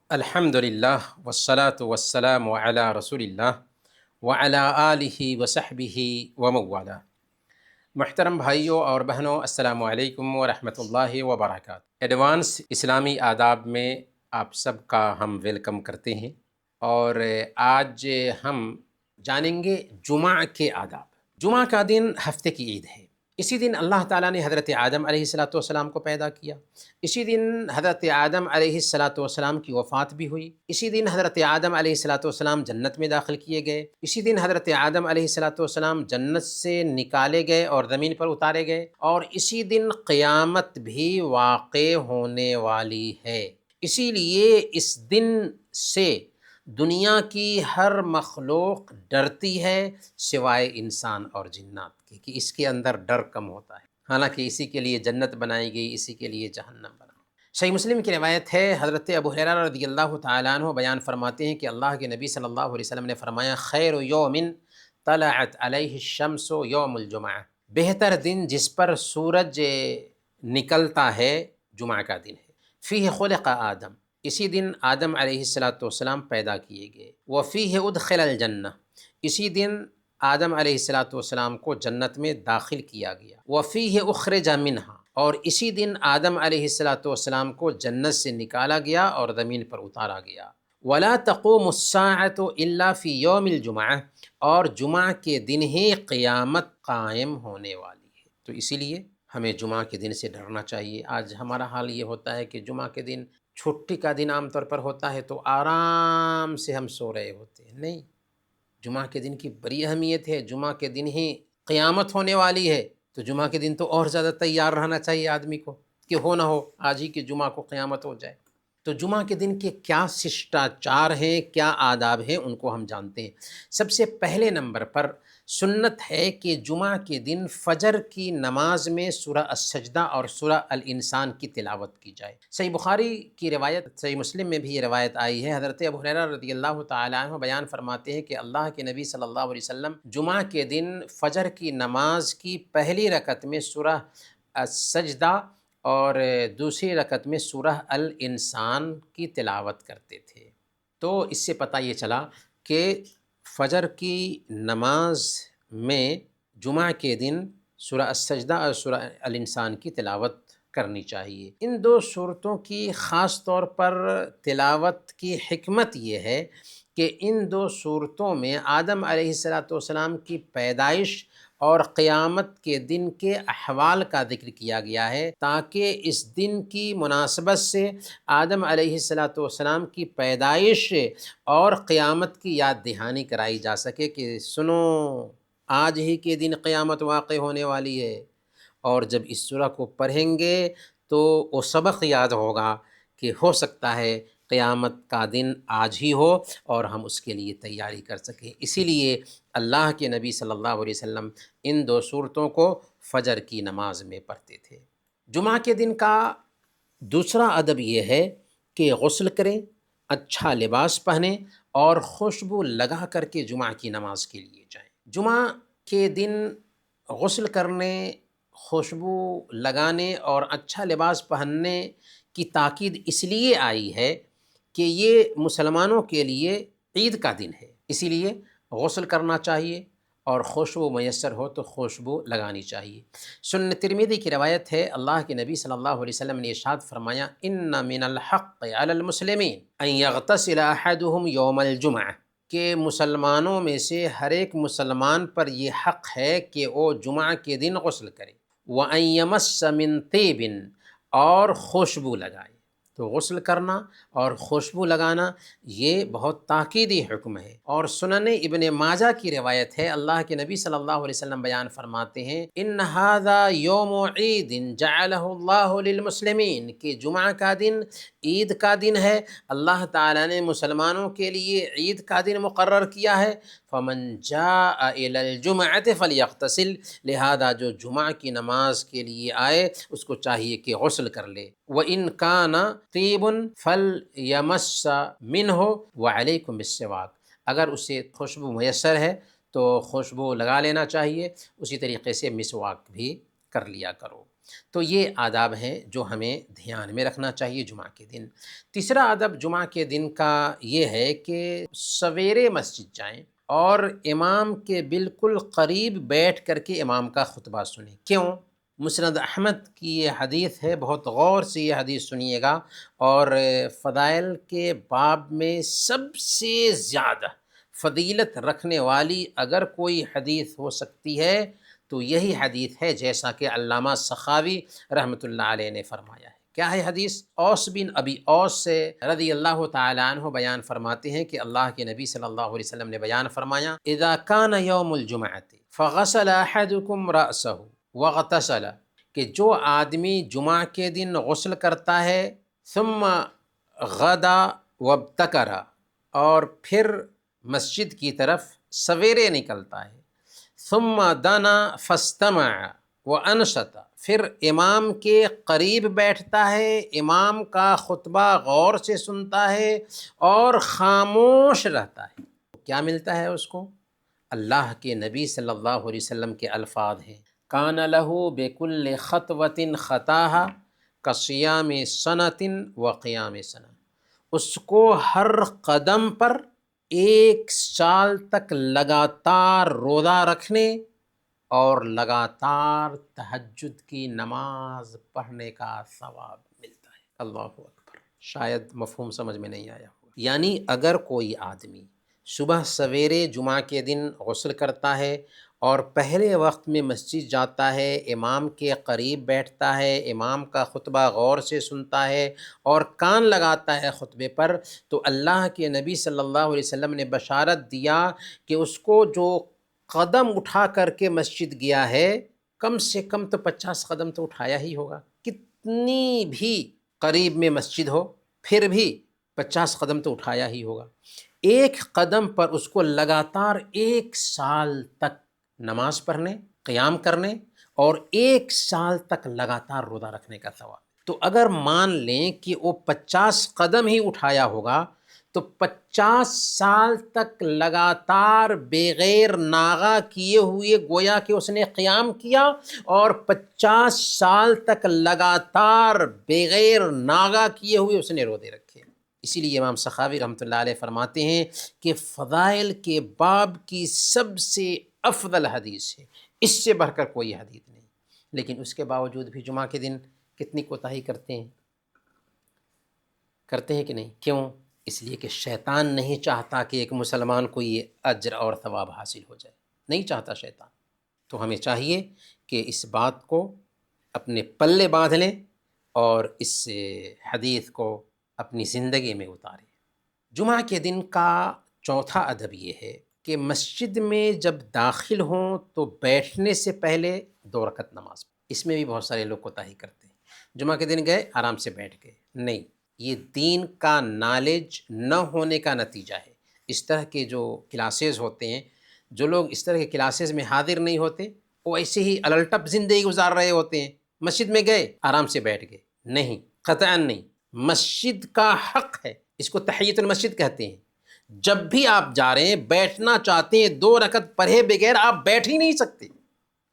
الحمد للہ والصلاة والسلام علی رسول اللہ وعلی آلہ وصحبہ وموالا۔ محترم بھائیوں اور بہنوں، السلام علیکم ورحمۃ اللہ وبرکاتہ۔ ایڈوانس اسلامی آداب میں آپ سب کا ہم ویلکم کرتے ہیں، اور آج ہم جانیں گے جمعہ کے آداب۔ جمعہ کا دن ہفتے کی عید ہے۔ اسی دن اللہ تعالیٰ نے حضرت آدم علیہ السلام کو پیدا کیا۔ اسی دن حضرت آدم علیہ السلام کی وفات بھی ہوئی۔ اسی دن حضرت آدم علیہ السلام جنت میں داخل کیے گئے۔ اسی دن حضرت آدم علیہ السلام جنت سے نکالے گئے اور زمین پر اتارے گئے، اور اسی دن قیامت بھی واقع ہونے والی ہے۔ اسی لیے اس دن سے دنیا کی ہر مخلوق ڈرتی ہے سوائے انسان اور جنات کے، کہ اس کے اندر ڈر کم ہوتا ہے، حالانکہ اسی کے لیے جنت بنائی گئی، اسی کے لیے جہنم بنا۔ صحیح مسلم کی روایت ہے، حضرت ابو ہریرہ رضی اللہ تعالیٰ عنہ بیان فرماتے ہیں کہ اللہ کے نبی صلی اللہ علیہ وسلم نے فرمایا، خیر یوم طلعت علیہ الشمس یوم الجمعہ، بہتر دن جس پر سورج نکلتا ہے جمعہ کا دن ہے۔ فیہ خلق آدم، اسی دن آدم علیہ السلام پیدا کیے گئے۔ وفیہ ادخل الجنہ، اسی دن آدم علیہ السلام کو جنت میں داخل کیا گیا۔ وفیہ اخرج منہا، اور اسی دن آدم علیہ السلام کو جنت سے نکالا گیا اور زمین پر اتارا گیا۔ ولا تقوم الساعة الا فی یوم الجمعہ، اور جمعہ کے دن ہی قیامت قائم ہونے والی ہے۔ تو اسی لیے ہمیں جمعہ کے دن سے ڈرنا چاہیے۔ آج ہمارا حال یہ ہوتا ہے کہ جمعہ کے دن چھٹی کا دن عام طور پر ہوتا ہے تو آرام سے ہم سو رہے ہوتے ہیں۔ نہیں، جمعہ کے دن کی بڑی اہمیت ہے۔ جمعہ کے دن ہی قیامت ہونے والی ہے، تو جمعہ کے دن تو اور زیادہ تیار رہنا چاہیے آدمی کو، کہ ہو نہ ہو آج ہی کے جمعہ کو قیامت ہو جائے۔ تو جمعہ کے دن کے کیا ششٹاچار ہیں، کیا آداب ہیں، ان کو ہم جانتے ہیں۔ سب سے پہلے نمبر پر سنت ہے کہ جمعہ کے دن فجر کی نماز میں سورہ السجدہ اور سورہ الانسان کی تلاوت کی جائے۔ صحیح بخاری کی روایت، صحیح مسلم میں بھی یہ روایت آئی ہے، حضرت ابو ہریرہ رضی اللہ تعالیٰ عنہ بیان فرماتے ہیں کہ اللہ کے نبی صلی اللہ علیہ وسلم جمعہ کے دن فجر کی نماز کی پہلی رکعت میں سورہ السجدہ اور دوسری رکعت میں سورہ الانسان کی تلاوت کرتے تھے۔ تو اس سے پتہ یہ چلا کہ فجر کی نماز میں جمعہ کے دن سورہ السجدہ اور سورہ الانسان کی تلاوت کرنی چاہیے۔ ان دو صورتوں کی خاص طور پر تلاوت کی حکمت یہ ہے کہ ان دو صورتوں میں آدم علیہ السلام کی پیدائش اور قیامت کے دن کے احوال کا ذکر کیا گیا ہے، تاکہ اس دن کی مناسبت سے آدم علیہ السلام کی پیدائش اور قیامت کی یاد دہانی کرائی جا سکے کہ سنو، آج ہی کے دن قیامت واقع ہونے والی ہے۔ اور جب اس سورہ کو پڑھیں گے تو وہ سبق یاد ہوگا کہ ہو سکتا ہے قیامت کا دن آج ہی ہو اور ہم اس کے لیے تیاری کر سکیں۔ اسی لیے اللہ کے نبی صلی اللہ علیہ وسلم ان دو صورتوں کو فجر کی نماز میں پڑھتے تھے۔ جمعہ کے دن کا دوسرا ادب یہ ہے کہ غسل کریں، اچھا لباس پہنیں اور خوشبو لگا کر کے جمعہ کی نماز کے لیے جائیں۔ جمعہ کے دن غسل کرنے، خوشبو لگانے اور اچھا لباس پہننے کی تاکید اس لیے آئی ہے کہ یہ مسلمانوں کے لیے عید کا دن ہے، اسی لیے غسل کرنا چاہیے اور خوشبو میسر ہو تو خوشبو لگانی چاہیے۔ سنن ترمذی کی روایت ہے، اللہ کے نبی صلی اللہ علیہ وسلم نے ارشاد فرمایا، ان من الحق علی المسلمین ان یغتسل احدهم یوم الجمعہ، کہ مسلمانوں میں سے ہر ایک مسلمان پر یہ حق ہے کہ وہ جمعہ کے دن غسل کرے، وَأَن يَمَسَّ مِن طِيبٍ، اور خوشبو لگائے۔ تو غسل کرنا اور خوشبو لگانا یہ بہت تاکیدی حکم ہے۔ اور سنن ابن ماجہ کی روایت ہے، اللہ کے نبی صلی اللہ علیہ وسلم بیان فرماتے ہیں، ان هذا یوم عید جعلہ اللہ للمسلمین، کہ جمعہ کا دن عید کا دن ہے، اللہ تعالیٰ نے مسلمانوں کے لیے عید کا دن مقرر کیا ہے۔ فمن جاء الی الجمعۃ فلیغتسل، لہذا جو جمعہ کی نماز کے لیے آئے اس کو چاہیے کہ غسل کر لے۔ وَإِن كَانَ طِيبٌ فَلْيَمَسَّ مِنْهُ وَعَلَيْكُمْ بِالسِّوَاكِ، اگر اسے خوشبو میسر ہے تو خوشبو لگا لینا چاہیے، اسی طریقے سے مسواک بھی کر لیا کرو۔ تو یہ آداب ہیں جو ہمیں دھیان میں رکھنا چاہیے جمعہ کے دن۔ تیسرا ادب جمعہ کے دن کا یہ ہے کہ سویرے مسجد جائیں اور امام کے بالکل قریب بیٹھ کر کے امام کا خطبہ سنیں۔ کیوں؟ مسند احمد کی یہ حدیث ہے، بہت غور سے یہ حدیث سنیے گا، اور فضائل کے باب میں سب سے زیادہ فضیلت رکھنے والی اگر کوئی حدیث ہو سکتی ہے تو یہی حدیث ہے، جیسا کہ علامہ سخاوی رحمۃ اللہ علیہ نے فرمایا ہے۔ کیا ہے حدیث؟ اوس بن ابی اوس سے رضی اللہ تعالیٰ عنہ بیان فرماتے ہیں کہ اللہ کے نبی صلی اللہ علیہ وسلم نے بیان فرمایا، اذا کان یوم الجمعۃ فغسل احدکم رأسہ واغتسل، کہ جو آدمی جمعہ کے دن غسل کرتا ہے، ثم غدا وابتکر، اور پھر مسجد کی طرف سویرے نکلتا ہے، ثم دنا فاستمع وانصت، پھر امام کے قریب بیٹھتا ہے، امام کا خطبہ غور سے سنتا ہے اور خاموش رہتا ہے، کیا ملتا ہے اس کو؟ اللہ کے نبی صلی اللہ علیہ وسلم کے الفاظ ہیں، کان لہ بکل خطوۃ خطاہا کصیام سنۃ وقیام سنہ، اس کو ہر قدم پر ایک سال تک لگاتار روزہ رکھنے اور لگاتار تہجد کی نماز پڑھنے کا ثواب ملتا ہے۔ اللہ اکبر، شاید مفہوم سمجھ میں نہیں آیا ہوگا۔ یعنی اگر کوئی آدمی صبح سویرے جمعہ کے دن غسل کرتا ہے اور پہلے وقت میں مسجد جاتا ہے، امام کے قریب بیٹھتا ہے، امام کا خطبہ غور سے سنتا ہے اور کان لگاتا ہے خطبے پر، تو اللہ کے نبی صلی اللہ علیہ وسلم نے بشارت دیا کہ اس کو جو قدم اٹھا کر کے مسجد گیا ہے، کم سے کم تو 50 قدم تو اٹھایا ہی ہوگا، کتنی بھی قریب میں مسجد ہو پھر بھی 50 قدم تو اٹھایا ہی ہوگا۔ ایک قدم پر اس کو لگاتار 1 سال تک نماز پڑھنے، قیام کرنے اور 1 سال تک لگاتار روزہ رکھنے کا ثواب۔ تو اگر مان لیں کہ وہ 50 قدم ہی اٹھایا ہوگا تو 50 سال تک لگاتار بغیر ناغہ کیے ہوئے گویا کہ اس نے قیام کیا، اور 50 سال تک لگاتار بغیر ناغہ کیے ہوئے اس نے روزے رکھے۔ اسی لیے امام سخاوی رحمۃ اللہ علیہ فرماتے ہیں کہ فضائل کے باب کی سب سے افضل حدیث ہے، اس سے بڑھ کر کوئی حدیث نہیں، لیکن اس کے باوجود بھی جمعہ کے دن کتنی کوتاہی کرتے ہیں کہ نہیں؟ کیوں؟ اس لیے کہ شیطان نہیں چاہتا کہ ایک مسلمان کو یہ اجر اور ثواب حاصل ہو جائے، نہیں چاہتا شیطان۔ تو ہمیں چاہیے کہ اس بات کو اپنے پلے باندھ لیں اور اس حدیث کو اپنی زندگی میں اتاریں۔ جمعہ کے دن کا چوتھا ادب یہ ہے کہ مسجد میں جب داخل ہوں تو بیٹھنے سے پہلے 2 رکعت نماز پڑھیں۔ اس میں بھی بہت سارے لوگ کوتاہی کرتے ہیں، جمعہ کے دن گئے آرام سے بیٹھ گئے، نہیں، یہ دین کا نالج نہ ہونے کا نتیجہ ہے۔ اس طرح کے جو کلاسز ہوتے ہیں، جو لوگ اس طرح کے کلاسز میں حاضر نہیں ہوتے، وہ ایسے ہی الٹپ زندگی گزار رہے ہوتے ہیں، مسجد میں گئے آرام سے بیٹھ گئے، نہیں، قطعاً نہیں۔ مسجد کا حق ہے، اس کو تحیۃ المسجد کہتے ہیں۔ جب بھی آپ جا رہے ہیں، بیٹھنا چاہتے ہیں، 2 رکعت پڑھے بغیر آپ بیٹھ ہی نہیں سکتے۔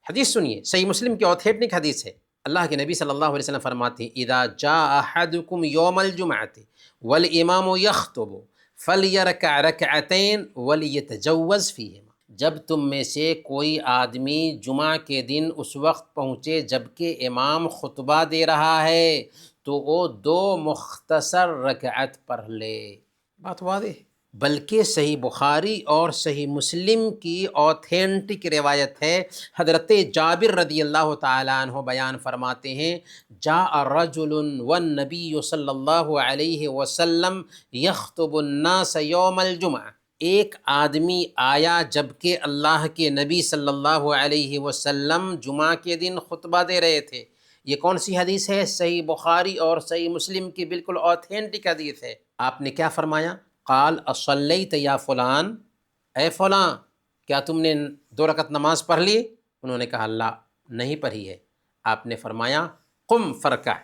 حدیث سنیے، صحیح مسلم کی اوتھینٹک حدیث ہے، اللہ کے نبی صلی اللہ علیہ وسلم فرماتے ہیں، اذا جاء احدکم یوم الجمعۃ والامام یخطب فلیرکع رکعتین ولیتجوز فیہما، جب تم میں سے کوئی آدمی جمعہ کے دن اس وقت پہنچے جبکہ امام خطبہ دے رہا ہے تو وہ 2 مختصر رکعت پڑھ لے۔ بات واضح ہے۔ بلکہ صحیح بخاری اور صحیح مسلم کی اوتھینٹک روایت ہے، حضرت جابر رضی اللہ تعالیٰ عنہ بیان فرماتے ہیں، جاء رجل والنبی صلی اللہ علیہ وسلم یخطب الناس یوم الجمعہ، ایک آدمی آیا جبکہ اللہ کے نبی صلی اللہ علیہ وسلم جمعہ کے دن خطبہ دے رہے تھے۔ یہ کون سی حدیث ہے؟ صحیح بخاری اور صحیح مسلم کی بالکل اوتھینٹک حدیث ہے۔ آپ نے کیا فرمایا؟ قال اصلیت یا فلان، اے فلاں کیا تم نے 2 رکعت نماز پڑھ لی؟ انہوں نے کہا لا، نہیں پڑھی ہے۔ آپ نے فرمایا قم فرکع،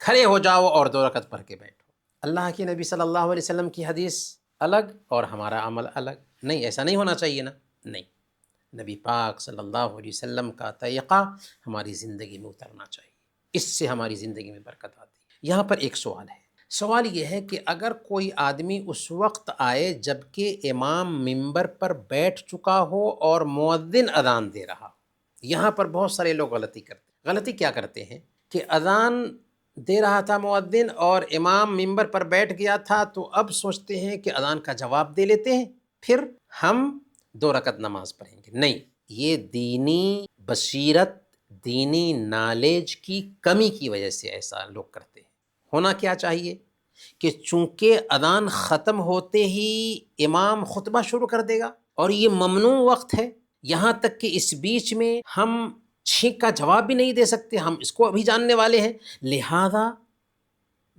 کھڑے ہو جاؤ اور 2 رکعت پڑھ کے بیٹھو۔ اللہ کے نبی صلی اللہ علیہ وسلم کی حدیث الگ اور ہمارا عمل الگ، نہیں، ایسا نہیں ہونا چاہیے نا، نہیں، نبی پاک صلی اللہ علیہ وسلم کا طریقہ ہماری زندگی میں اترنا چاہیے۔ اس سے ہماری زندگی میں برکت آتی ہے۔ یہاں پر ایک سوال ہے، سوال یہ ہے کہ اگر کوئی آدمی اس وقت آئے جب کہ امام ممبر پر بیٹھ چکا ہو اور مؤذن اذان دے رہا ہو۔ یہاں پر بہت سارے لوگ غلطی کیا کرتے ہیں کہ اذان دے رہا تھا مؤذن اور امام ممبر پر بیٹھ گیا تھا، تو اب سوچتے ہیں کہ اذان کا جواب دے لیتے ہیں، پھر ہم 2 رکعت نماز پڑھیں گے۔ نہیں، یہ دینی بصیرت، دینی نالج کی کمی کی وجہ سے ایسا لوگ کرتے ہیں۔ ہونا کیا چاہیے کہ چونکہ اذان ختم ہوتے ہی امام خطبہ شروع کر دے گا اور یہ ممنوع وقت ہے، یہاں تک کہ اس بیچ میں ہم چھینک کا جواب بھی نہیں دے سکتے، ہم اس کو ابھی جاننے والے ہیں، لہذا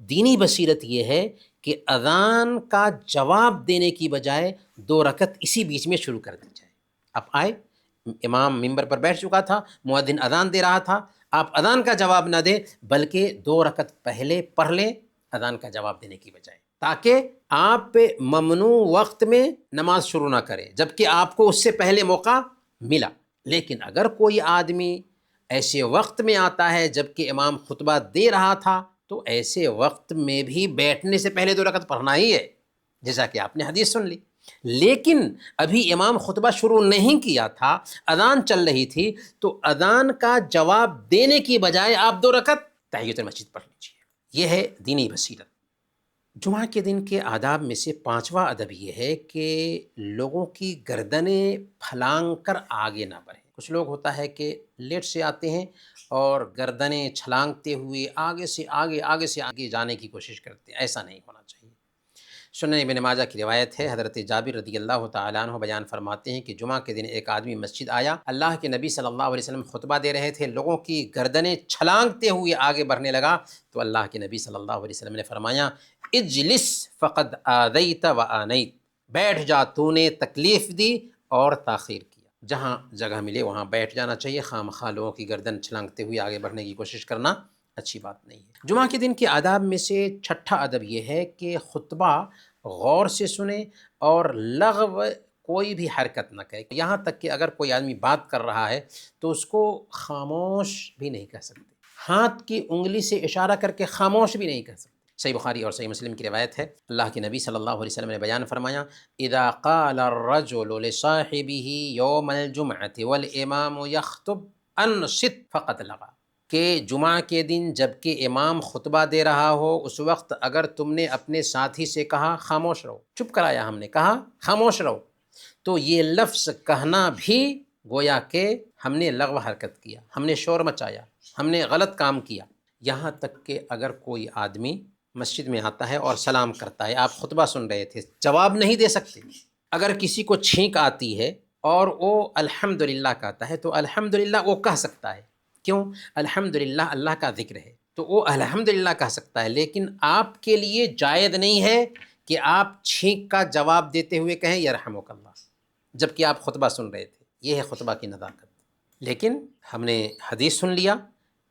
دینی بصیرت یہ ہے کہ اذان کا جواب دینے کی بجائے 2 رکعت اسی بیچ میں شروع کر دی جائے۔ اب آئے، امام ممبر پر بیٹھ چکا تھا، مؤذن اذان دے رہا تھا، آپ اذان کا جواب نہ دیں بلکہ 2 رکعت پہلے پڑھ لیں اذان کا جواب دینے کی بجائے، تاکہ آپ ممنوع وقت میں نماز شروع نہ کریں جبکہ آپ کو اس سے پہلے موقع ملا۔ لیکن اگر کوئی آدمی ایسے وقت میں آتا ہے جبکہ امام خطبہ دے رہا تھا، تو ایسے وقت میں بھی بیٹھنے سے پہلے 2 رکعت پڑھنا ہی ہے، جیسا کہ آپ نے حدیث سن لی۔ لیکن ابھی امام خطبہ شروع نہیں کیا تھا، اذان چل رہی تھی، تو اذان کا جواب دینے کی بجائے آپ 2 رکعت تحیۃ المسجد پڑھ لیجیے۔ یہ ہے دینی بصیرت۔ جمعہ کے دن کے آداب میں سے 5واں ادب یہ ہے کہ لوگوں کی گردنیں پھلانگ کر آگے نہ بڑھیں۔ کچھ لوگ ہوتا ہے کہ لیٹ سے آتے ہیں اور گردنیں چھلانگتے ہوئے آگے سے آگے جانے کی کوشش کرتے ہیں، ایسا نہیں ہونا چاہیے۔ سنن ابن ماجہ کی روایت ہے، حضرت جابر رضی اللہ تعالیٰ عنہ بیان فرماتے ہیں کہ جمعہ کے دن ایک آدمی مسجد آیا، اللہ کے نبی صلی اللہ علیہ وسلم خطبہ دے رہے تھے، لوگوں کی گردنیں چھلانگتے ہوئے آگے بڑھنے لگا، تو اللہ کے نبی صلی اللہ علیہ وسلم نے فرمایا، اجلس فقد آذیت و آنیت، بیٹھ جا، تو نے تکلیف دی اور تاخیر کیا۔ جہاں جگہ ملے وہاں بیٹھ جانا چاہیے، خواہ مخواہ لوگوں کی گردن چھلانگتے ہوئے آگے بڑھنے کی کوشش کرنا اچھی بات نہیں ہے۔ جمعہ کے دن کے آداب میں سے 6واں ادب یہ ہے کہ خطبہ غور سے سنیں اور لغو کوئی بھی حرکت نہ کرے، یہاں تک کہ اگر کوئی آدمی بات کر رہا ہے تو اس کو خاموش بھی نہیں کہہ سکتے، ہاتھ کی انگلی سے اشارہ کر کے خاموش بھی نہیں کہہ سکتے۔ صحیح بخاری اور صحیح مسلم کی روایت ہے، اللہ کے نبی صلی اللہ علیہ وسلم نے بیان فرمایا، اذا قال الرجل لصاحبه يوم الجمعة والامام يخطب انصت فقد لغا، کہ جمعہ کے دن جب کہ امام خطبہ دے رہا ہو، اس وقت اگر تم نے اپنے ساتھی سے کہا خاموش رہو، چپ کرایا، ہم نے کہا خاموش رہو، تو یہ لفظ کہنا بھی گویا کہ ہم نے لغو حرکت کیا، ہم نے شور مچایا، ہم نے غلط کام کیا۔ یہاں تک کہ اگر کوئی آدمی مسجد میں آتا ہے اور سلام کرتا ہے، آپ خطبہ سن رہے تھے، جواب نہیں دے سکتے۔ اگر کسی کو چھینک آتی ہے اور وہ الحمدللہ کہتا ہے تو الحمدللہ وہ کہہ سکتا ہے، کیوں؟ الحمدللہ اللہ کا ذکر ہے، تو وہ الحمدللہ کہہ سکتا ہے، لیکن آپ کے لیے جائز نہیں ہے کہ آپ چھینک کا جواب دیتے ہوئے کہیں یرحمک اللہ، جبکہ آپ خطبہ سن رہے تھے۔ یہ ہے خطبہ کی نزاکت۔ لیکن ہم نے حدیث سن لیا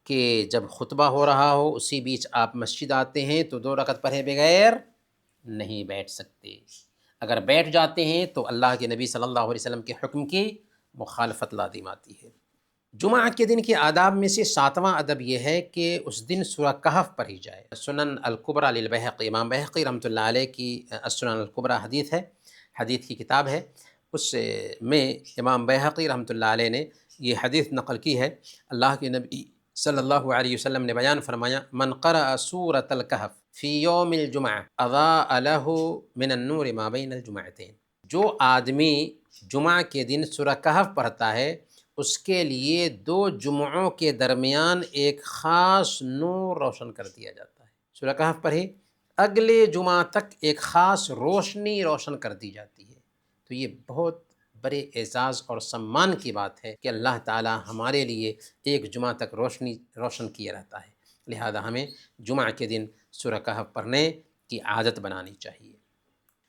کہ جب خطبہ ہو رہا ہو اسی بیچ آپ مسجد آتے ہیں تو 2 رکعت پڑھے بغیر نہیں بیٹھ سکتے، اگر بیٹھ جاتے ہیں تو اللہ کے نبی صلی اللہ علیہ وسلم کے حکم کی مخالفت لازم آتی ہے۔ جمعہ کے دن کے آداب میں سے 7واں ادب یہ ہے کہ اس دن سورہ کہف پڑھی جائے۔ سنن الکبریٰ للبیہقی، امام بیہقی رحمۃ اللہ علیہ کی السنن الکبریٰ حدیث ہے، حدیث کی کتاب ہے، اس میں امام بیہقی رحمۃ اللہ علیہ نے یہ حدیث نقل کی ہے، اللہ کے نبی صلی اللہ علیہ وسلم نے بیان فرمایا، من قرأ سورۃ الکہف فی یوم الجمعہ اضاء لہ من النور ما بین الجمعتین، جو آدمی جمعہ کے دن سورہ کہف پڑھتا ہے اس کے لیے 2 جمعوں کے درمیان ایک خاص نور روشن کر دیا جاتا ہے۔ سورہ کہف پڑھی، اگلے جمعہ تک ایک خاص روشنی روشن کر دی جاتی ہے۔ تو یہ بہت بڑے اعزاز اور سمان کی بات ہے کہ اللہ تعالی ہمارے لیے ایک جمعہ تک روشنی روشن کیے رہتا ہے، لہذا ہمیں جمعہ کے دن سورہ کہف پڑھنے کی عادت بنانی چاہیے۔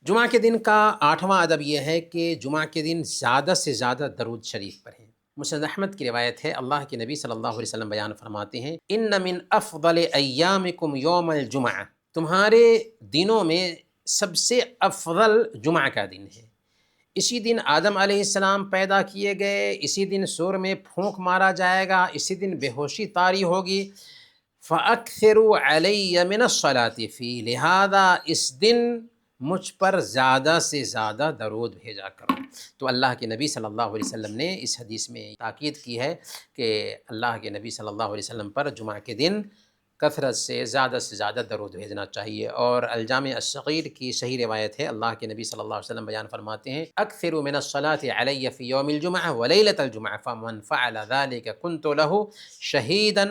جمعہ کے دن کا 8واں ادب یہ ہے کہ جمعہ کے دن زیادہ سے زیادہ درود شریف پڑھیں۔ مسند احمد کی روایت ہے، اللہ کے نبی صلی اللہ علیہ وسلم بیان فرماتے ہیں، ان من افضل ایامکم یوم الجمعہ، تمہارے دنوں میں سب سے افضل جمعہ کا دن ہے، اسی دن آدم علیہ السلام پیدا کیے گئے، اسی دن سور میں پھونک مارا جائے گا، اسی دن بے ہوشی طاری ہوگی، فَأَكْثِرُوا عَلَيَّ مِنَ الصَّلَاةِ فِيهِ، لہذا اس دن مجھ پر زیادہ سے زیادہ درود بھیجا کرو۔ تو اللہ کے نبی صلی اللہ علیہ وسلم نے اس حدیث میں تاکید کی ہے کہ اللہ کے نبی صلی اللہ علیہ وسلم پر جمعہ کے دن کثرت سے زیادہ درود بھیجنا چاہیے۔ اور الجامع الصغیر کی صحیح روایت ہے، اللہ کے نبی صلی اللہ علیہ وسلم بیان فرماتے ہیں اکثروا من الصلاة علی فی یوم الجمعہ ولیلۃ الجمعہ فمن فعل ذلک کنت لہ شہیدا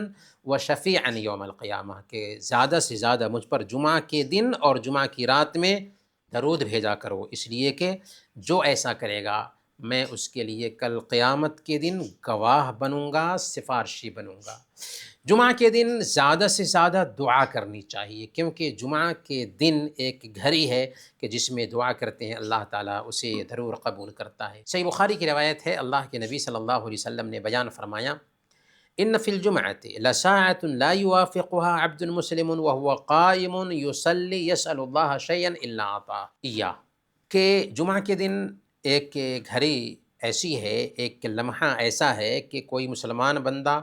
وشفیعا یوم القیامہ، کہ زیادہ سے زیادہ مجھ پر جمعہ کے دن اور جمعہ کی رات میں درود بھیجا کرو، اس لیے کہ جو ایسا کرے گا میں اس کے لیے کل قیامت کے دن گواہ بنوں گا، سفارشی بنوں گا۔ جمعہ کے دن زیادہ سے زیادہ دعا کرنی چاہیے، کیونکہ جمعہ کے دن ایک گھڑی ہے کہ جس میں دعا کرتے ہیں اللہ تعالیٰ اسے ضرور قبول کرتا ہے۔ صحیح بخاری کی روایت ہے، اللہ کے نبی صلی اللہ علیہ وسلم نے بیان فرمایا ان فی الجمعۃ لساعۃ لا یوافقها عبد مسلم وهو قائم یصلی یسأل اللہ شیئا الا اعطاه ایاہ، کہ جمعہ کے دن ایک گھڑی ایسی ہے، ایک لمحہ ایسا ہے کہ کوئی مسلمان بندہ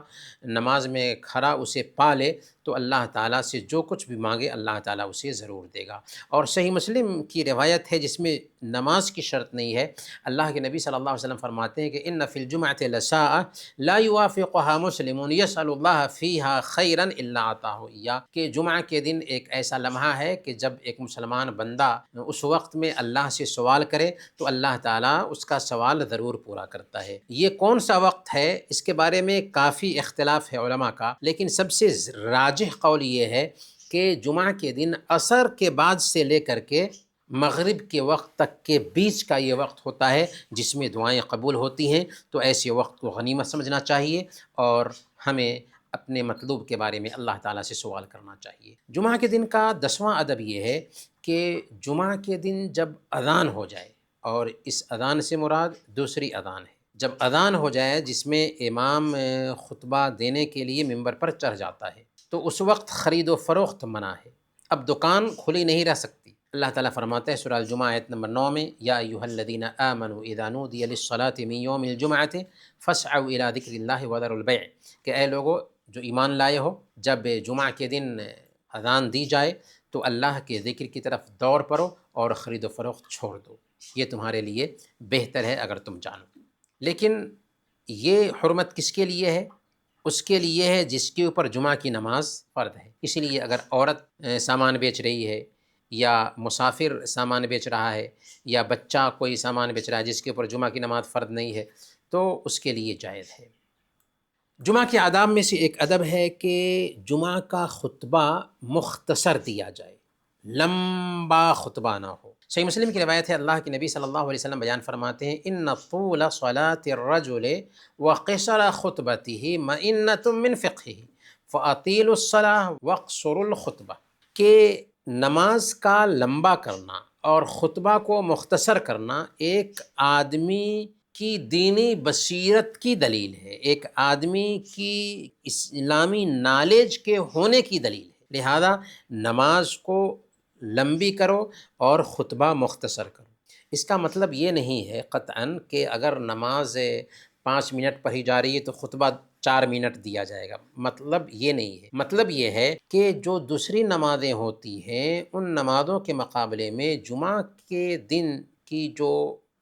نماز میں کھڑا اسے پا لے تو اللہ تعالیٰ سے جو کچھ بھی مانگے اللہ تعالیٰ اسے ضرور دے گا۔ اور صحیح مسلم کی روایت ہے جس میں نماز کی شرط نہیں ہے، اللہ کے نبی صلی اللہ علیہ وسلم فرماتے ہیں کہ ان فی الجمعۃ لساعۃ لا یوافقها مسلم یسأل اللہ فیہا خیرا الا اعطاہ ایاہ، کہ جمعہ کے دن ایک ایسا لمحہ ہے کہ جب ایک مسلمان بندہ اس وقت میں اللہ سے سوال کرے تو اللہ تعالیٰ اس کا سوال ضرور پورا کرتا ہے۔ یہ کون سا وقت ہے اس کے بارے میں کافی اختلاف ہے علماء کا، لیکن سب سے راجح قول یہ ہے کہ جمعہ کے دن عصر کے بعد سے لے کر کے مغرب کے وقت تک کے بیچ کا یہ وقت ہوتا ہے جس میں دعائیں قبول ہوتی ہیں، تو ایسے وقت کو غنیمت سمجھنا چاہیے اور ہمیں اپنے مطلوب کے بارے میں اللہ تعالیٰ سے سوال کرنا چاہیے۔ جمعہ کے دن کا 10واں ادب یہ ہے کہ جمعہ کے دن جب اذان ہو جائے، اور اس اذان سے مراد دوسری اذان ہے، جب اذان ہو جائے جس میں امام خطبہ دینے کے لیے ممبر پر چڑھ جاتا ہے، تو اس وقت خرید و فروخت منع ہے، اب دکان کھلی نہیں رہ سکتی۔ اللہ تعالیٰ فرماتا ہے سورہ الجمعہ آیت نمبر 9 میں یا ایھا الذین آمنوا اذا نودی للصلاۃ من یوم الجمعۃ فاسعوا الی ذکر اللہ وذروا البیع، کہ اے لوگو جو ایمان لائے ہو، جب جمعہ کے دن اذان دی جائے تو اللہ کے ذکر کی طرف دوڑ پڑو اور خرید و فروخت چھوڑ دو، یہ تمہارے لیے بہتر ہے اگر تم جانو۔ لیکن یہ حرمت کس کے لیے ہے؟ اس کے لیے ہے جس کے اوپر جمعہ کی نماز فرض ہے۔ اسی لیے اگر عورت سامان بیچ رہی ہے، یا مسافر سامان بیچ رہا ہے، یا بچہ کوئی سامان بیچ رہا ہے جس کے اوپر جمعہ کی نماز فرض نہیں ہے، تو اس کے لیے جائز ہے۔ جمعہ کے آداب میں سے ایک ادب ہے کہ جمعہ کا خطبہ مختصر دیا جائے، لمبا خطبہ نہ ہو۔ صحیح مسلم کی روایت ہے، اللہ کے نبی صلی اللہ علیہ وسلم بیان فرماتے ہیں ان طول صلاة الرجل وقصر خطبته مئنۃ من فقہہ فاطیلوا الصلاة واقصروا الخطبہ، کہ نماز کا لمبا کرنا اور خطبہ کو مختصر کرنا ایک آدمی کی دینی بصیرت کی دلیل ہے، ایک آدمی کی اسلامی نالج کے ہونے کی دلیل ہے، لہذا نماز کو لمبی کرو اور خطبہ مختصر کرو۔ اس کا مطلب یہ نہیں ہے قطعاً کہ اگر نماز 5 منٹ پڑھی جا رہی ہے تو خطبہ 4 منٹ دیا جائے گا، مطلب یہ نہیں ہے۔ مطلب یہ ہے کہ جو دوسری نمازیں ہوتی ہیں ان نمازوں کے مقابلے میں جمعہ کے دن کی جو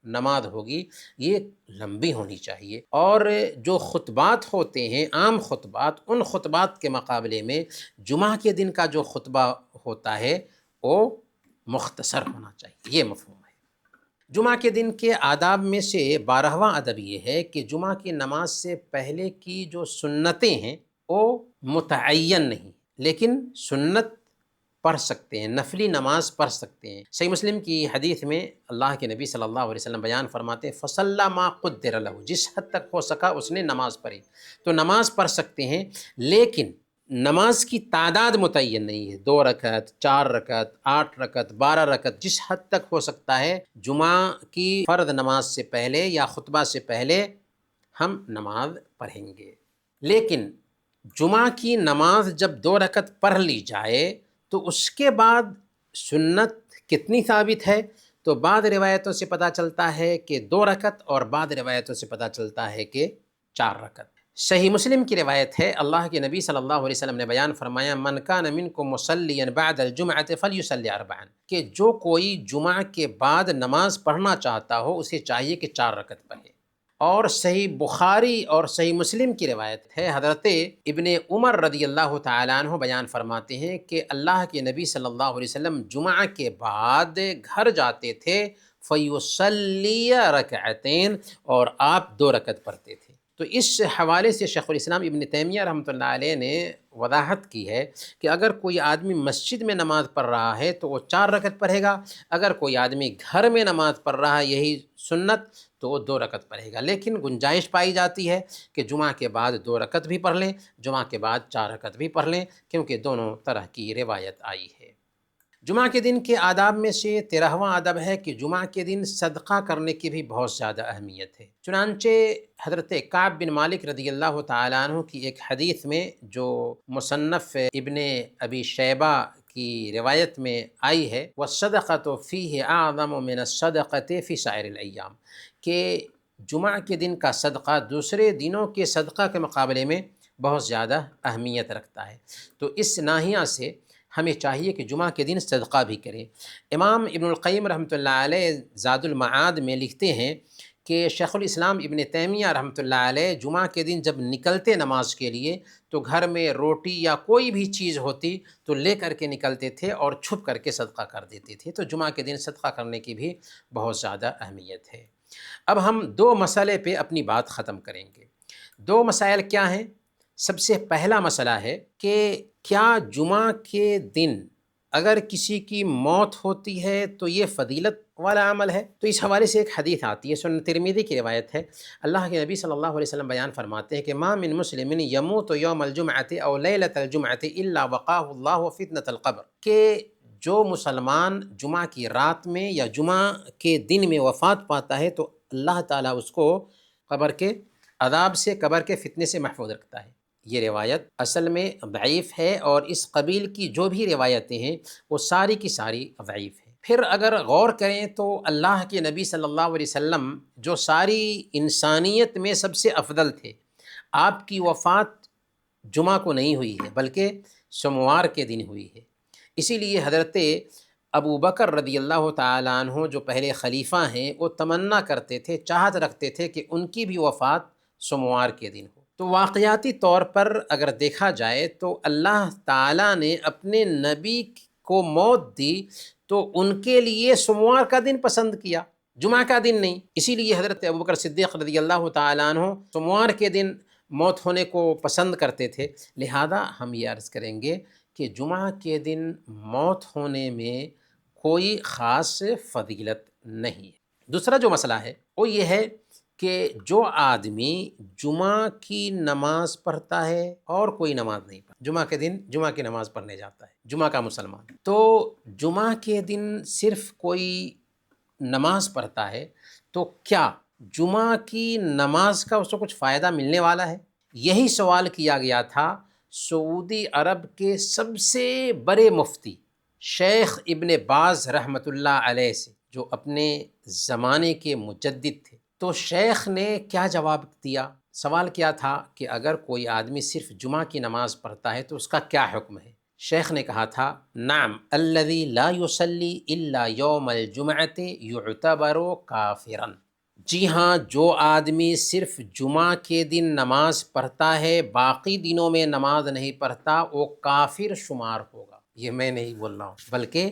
نماز ہوگی یہ لمبی ہونی چاہیے، اور جو خطبات ہوتے ہیں عام خطبات، ان خطبات کے مقابلے میں جمعہ کے دن کا جو خطبہ ہوتا ہے وہ مختصر ہونا چاہیے، یہ مفہوم ہے۔ جمعہ کے دن کے آداب میں سے 12واں ادب یہ ہے کہ جمعہ کی نماز سے پہلے کی جو سنتیں ہیں وہ متعین نہیں، لیکن سنت پڑھ سکتے ہیں، نفلی نماز پڑھ سکتے ہیں۔ صحیح مسلم کی حدیث میں اللہ کے نبی صلی اللہ علیہ وسلم بیان فرماتے ہیں فَصَلَّى مَا قُدِّرَ لَهُ، جس حد تک ہو سکا اس نے نماز پڑھی، تو نماز پڑھ سکتے ہیں، لیکن نماز کی تعداد متعین نہیں ہے، 2 رکعت، 4 رکعت، 8 رکعت، 12 رکعت، جس حد تک ہو سکتا ہے جمعہ کی فرض نماز سے پہلے یا خطبہ سے پہلے ہم نماز پڑھیں گے۔ لیکن جمعہ کی نماز جب 2 رکعت پڑھ لی جائے تو اس کے بعد سنت کتنی ثابت ہے؟ تو بعض روایتوں سے پتہ چلتا ہے کہ 2 رکعت، اور بعض روایتوں سے پتہ چلتا ہے کہ 4 رکعت۔ صحیح مسلم کی روایت ہے، اللہ کے نبی صلی اللہ علیہ وسلم نے بیان فرمایا، من کان منکم مصلیا بعد الجمعۃ فلیصلی اربعا، کہ جو کوئی جمعہ کے بعد نماز پڑھنا چاہتا ہو اسے چاہیے کہ 4 رکعت پڑھے۔ اور صحیح بخاری اور صحیح مسلم کی روایت ہے، حضرت ابن عمر رضی اللہ تعالیٰ عنہ بیان فرماتے ہیں کہ اللہ کے نبی صلی اللہ علیہ وسلم جمعہ کے بعد گھر جاتے تھے، فیصلی رکعتین، اور آپ 2 رکعت پڑھتے تھے۔ تو اس حوالے سے شیخ الاسلام ابن تیمیہ رحمۃ اللہ علیہ نے وضاحت کی ہے کہ اگر کوئی آدمی مسجد میں نماز پڑھ رہا ہے تو وہ 4 رکعت پڑھے گا، اگر کوئی آدمی گھر میں نماز پڑھ رہا ہے یہی سنت تو وہ 2 رکعت پڑھے گا، لیکن گنجائش پائی جاتی ہے کہ جمعہ کے بعد 2 رکعت بھی پڑھ لیں، جمعہ کے بعد 4 رکعت بھی پڑھ لیں، کیونکہ دونوں طرح کی روایت آئی ہے۔ جمعہ کے دن کے آداب میں سے 13واں ادب ہے کہ جمعہ کے دن صدقہ کرنے کی بھی بہت زیادہ اہمیت ہے۔ چنانچہ حضرت کعب بن مالک رضی اللہ تعالیٰ عنہ کی ایک حدیث میں جو مصنف ابن ابی شیبہ کی روایت میں آئی ہے، وَالصَّدَقَةُ فِيهِ أَعْظَمُ مِنَ الصَّدَقَةِ فِي سَائِرِ الْأَيَّامِ، کہ جمعہ کے دن کا صدقہ دوسرے دنوں کے صدقہ کے مقابلے میں بہت زیادہ اہمیت رکھتا ہے۔ تو اس ناحیہ سے ہمیں چاہیے کہ جمعہ کے دن صدقہ بھی کریں۔ امام ابن القیم رحمۃ اللہ علیہ زاد المعاد میں لکھتے ہیں کہ شیخ الاسلام ابن تیمیہ رحمۃ اللہ علیہ جمعہ کے دن جب نکلتے نماز کے لیے تو گھر میں روٹی یا کوئی بھی چیز ہوتی تو لے کر کے نکلتے تھے اور چھپ کر کے صدقہ کر دیتے تھے۔ تو جمعہ کے دن صدقہ کرنے کی بھی بہت زیادہ اہمیت ہے۔ اب ہم 2 مسئلے پہ اپنی بات ختم کریں گے۔ 2 مسائل کیا ہیں؟ سب سے پہلا مسئلہ ہے کہ کیا جمعہ کے دن اگر کسی کی موت ہوتی ہے تو یہ فضیلت والا عمل ہے؟ تو اس حوالے سے ایک حدیث آتی ہے، سنن ترمذی کی روایت ہے، اللہ کے نبی صلی اللہ علیہ وسلم بیان فرماتے ہیں کہ ما من مسلم یموت یوم الجمعۃ او لیلۃ الجمعۃ الا وقاه اللہ فتنۃ القبر، کہ جو مسلمان جمعہ کی رات میں یا جمعہ کے دن میں وفات پاتا ہے تو اللہ تعالیٰ اس کو قبر کے عذاب سے، قبر کے فتنے سے محفوظ رکھتا ہے۔ یہ روایت اصل میں ضعیف ہے، اور اس قبیل کی جو بھی روایتیں ہیں وہ ساری کی ساری ضعیف ہیں۔ پھر اگر غور کریں تو اللہ کے نبی صلی اللہ علیہ وسلم جو ساری انسانیت میں سب سے افضل تھے، آپ کی وفات جمعہ کو نہیں ہوئی ہے بلکہ سوموار کے دن ہوئی ہے۔ اسی لیے حضرت ابو بکر رضی اللہ تعالیٰ عنہ جو پہلے خلیفہ ہیں وہ تمنا کرتے تھے، چاہت رکھتے تھے کہ ان کی بھی وفات سوموار کے دن ہو۔ تو واقعاتی طور پر اگر دیکھا جائے تو اللہ تعالیٰ نے اپنے نبی کو موت دی تو ان کے لیے سوموار کا دن پسند کیا، جمعہ کا دن نہیں۔ اسی لیے حضرت ابوبکر صدیق رضی اللہ تعالیٰ عنہ سوموار کے دن موت ہونے کو پسند کرتے تھے۔ لہذا ہم یہ عرض کریں گے کہ جمعہ کے دن موت ہونے میں کوئی خاص فضیلت نہیں ہے۔ دوسرا جو مسئلہ ہے وہ یہ ہے کہ جو آدمی جمعہ کی نماز پڑھتا ہے اور کوئی نماز نہیں پڑھتا، جمعہ کے دن جمعہ کی نماز پڑھنے جاتا ہے، جمعہ کا مسلمان، تو جمعہ کے دن صرف کوئی نماز پڑھتا ہے تو کیا جمعہ کی نماز کا اس کو کچھ فائدہ ملنے والا ہے؟ یہی سوال کیا گیا تھا سعودی عرب کے سب سے بڑے مفتی شیخ ابن باز رحمۃ اللہ علیہ سے، جو اپنے زمانے کے مجدد تھے۔ تو شیخ نے کیا جواب دیا؟ سوال کیا تھا کہ اگر کوئی آدمی صرف جمعہ کی نماز پڑھتا ہے تو اس کا کیا حکم ہے؟ شیخ نے کہا تھا، نعم الذی لا یصلی الا یوم الجمعۃ یعتبر کافرا، جی ہاں، جو آدمی صرف جمعہ کے دن نماز پڑھتا ہے باقی دنوں میں نماز نہیں پڑھتا وہ کافر شمار ہوگا۔ یہ میں نہیں بول رہا ہوں بلکہ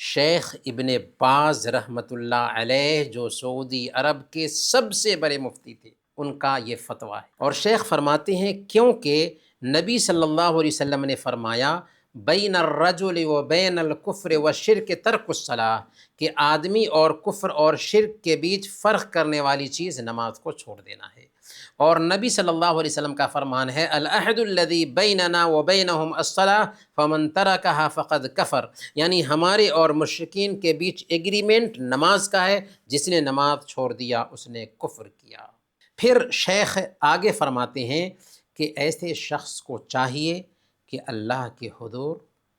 شیخ ابن باز رحمۃ اللہ علیہ جو سعودی عرب کے سب سے بڑے مفتی تھے ان کا یہ فتویٰ ہے۔ اور شیخ فرماتے ہیں کیونکہ نبی صلی اللہ علیہ وسلم نے فرمایا بین الرجل و بین الکفر والشرک ترک الصلاۃ، کہ آدمی اور کفر اور شرک کے بیچ فرق کرنے والی چیز نماز کو چھوڑ دینا ہے۔ اور نبی صلی اللہ علیہ وسلم کا فرمان ہے العہد الذی بیننا و بینہم الصلاۃ فمن ترکہا فقد کفر، یعنی ہمارے اور مشرکین کے بیچ ایگریمنٹ نماز کا ہے، جس نے نماز چھوڑ دیا اس نے کفر کیا۔ پھر شیخ آگے فرماتے ہیں کہ ایسے شخص کو چاہیے کہ اللہ کے حضور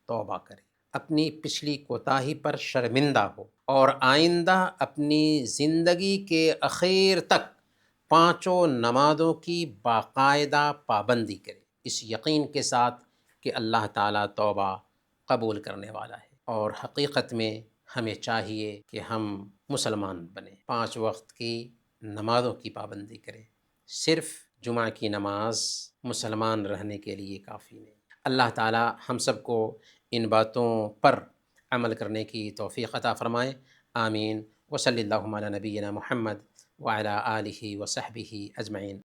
توبہ کرے، اپنی پچھلی کوتاہی پر شرمندہ ہو، اور آئندہ اپنی زندگی کے اخیر تک پانچوں نمازوں کی باقاعدہ پابندی کرے، اس یقین کے ساتھ کہ اللہ تعالیٰ توبہ قبول کرنے والا ہے۔ اور حقیقت میں ہمیں چاہیے کہ ہم مسلمان بنیں، 5 وقت کی نمازوں کی پابندی کریں۔ صرف جمعہ کی نماز مسلمان رہنے کے لیے کافی نہیں۔ اللہ تعالیٰ ہم سب کو ان باتوں پر عمل کرنے کی توفیق عطا فرمائے، آمین۔ وصلی اللہ علی نبینا محمد وعلی آلہ وصحبہ اجمعین۔